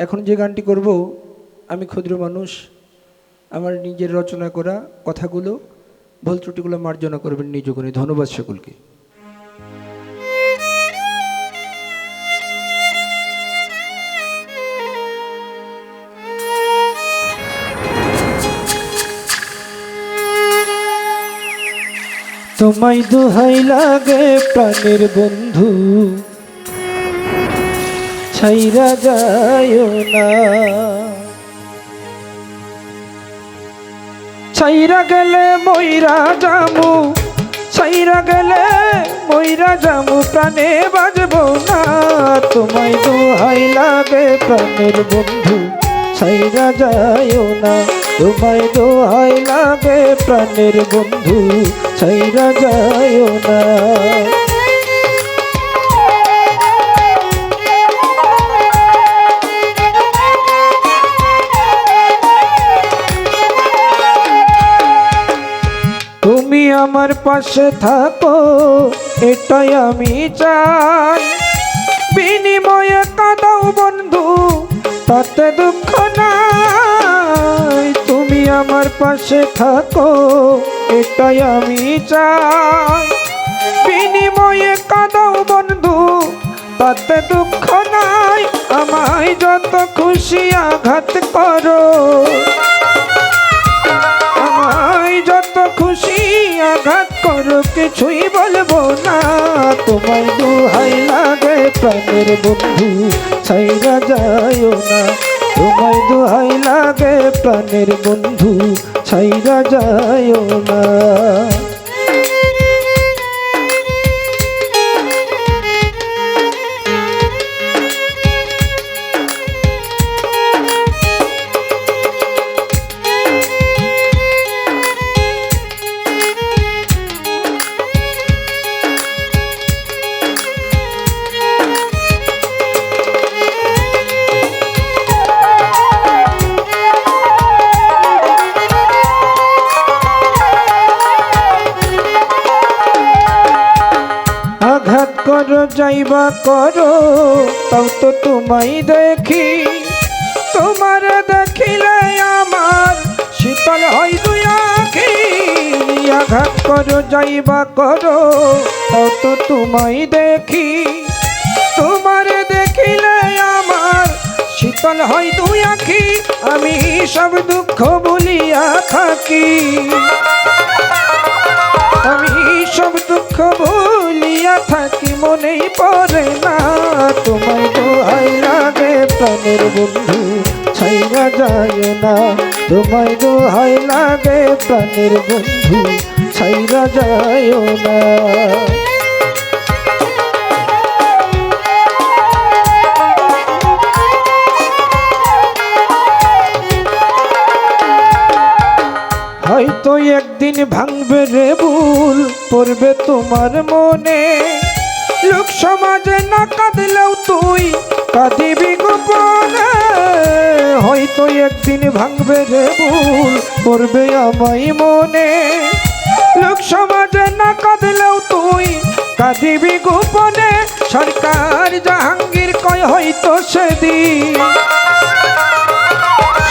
এখন যে গানটি করব আমি ক্ষুদ্র মানুষ, আমার নিজের রচনা করা কথাগুলো ভুল ত্রুটিগুলো মার্জনা করবেন নিজ গুণে। ধন্যবাদ সকলকে। তোমায় দোহাই লাগে প্রাণের বন্ধু, ছাইরা যায়ও না। ছাইরা গেলে মইরা জামু, ছাইরা গেলে মইরা জামু, প্রাণে বাজবো না। তোমায় দোহাই লাগে প্রাণের বন্ধু, ছাইরা যায়ও না। তোমায় দোহাই লাগে প্রাণের বন্ধু, ছাইরা যায়ও না। তুমি আমার পাশে থাকো এটাই আমি চাই, বিনিময়ে কাঁদাও বন্ধু তাতে দুঃখ নাই। তুমি আমার পাশে থাকো এটাই আমি চাই, বিনিময়ে কাঁদাও বন্ধু তাতে দুঃখ নাই। আমায় যত খুশি আঘাত করো, আমায় যত খুশি আঘাত করো, কিছুই বলবো না। তোমায় দোহাই লাগে প্রাণের বন্ধু, ছাইরা যায়ও না। তোমায় দোহাই লাগে প্রাণের বন্ধু, ছাইরা যায়ও না। আঘাত করো যাইবা করো, তাও তো তোমায় দেখি। তোমার দেখিলে আমার শীতল হয় দুই আঁখি। আঘাত করো যাইবা করো, তাও তো তোমায় দেখি। তোমার দেখিলে আমার শীতল হয় দুই আঁখি। আমি সব দুঃখ ভুলিয়া থাকি, আমি সব দুঃখ ভুলিয়া থাকি, মনেই পড়ে না। তোমায় দোহাই লাগে প্রাণের বন্ধু, ছাইরা যায় না। তোমায় দোহাই লাগে প্রাণের বন্ধু, ছাইরা যায় না। হয়তো একদিন ভাঙবে রে ভুল, পড়বে তোমার মনে। লোক সমাজে না কাঁদলেও তুই কাঁদিবি গোপনে। হয়তো একদিন ভাঙবে রে ভুল, পড়বে আমায় মনে। লোক সমাজে না কাঁদলেও তুই কাঁদিবি গোপনে। সরকার জাহাঙ্গীর কয় হয়তো সেদিন,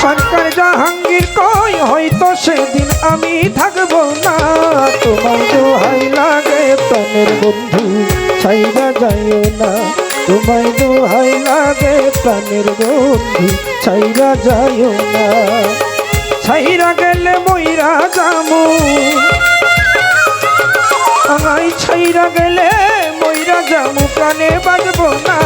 সরকার জাহাঙ্গীর কয় হয়তো সেদিন আমি থাকবো না। তোমায় দোহাই লাগে প্রাণের বন্ধু, ছাইরা যায়ও না। তোমায় দোহাই লাগে প্রাণের বন্ধু, ছাইরা যায়ও না। ছাইরা গেলে মইরা জামু, আমায় ছাইরা গেলে মইরা জামু, প্রাণে বাজবো না।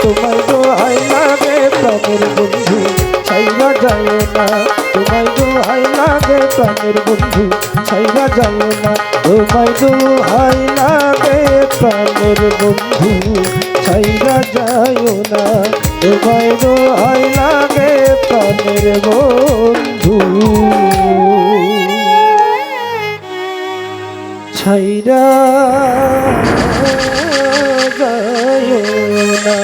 তোমায় দোহাই লাগে প্রাণের বন্ধু, ছাইরা যায়ও না। তোমায় দোহাই লাগে প্রাণের বন্ধু, ছাইরা যায়ও না। তোমায় দোহাই লাগে প্রাণের বন্ধু, ছাইরা যায়ও না। তোমায় দোহাই লাগে প্রাণের বন্ধু, ছাইরা যায়ও না।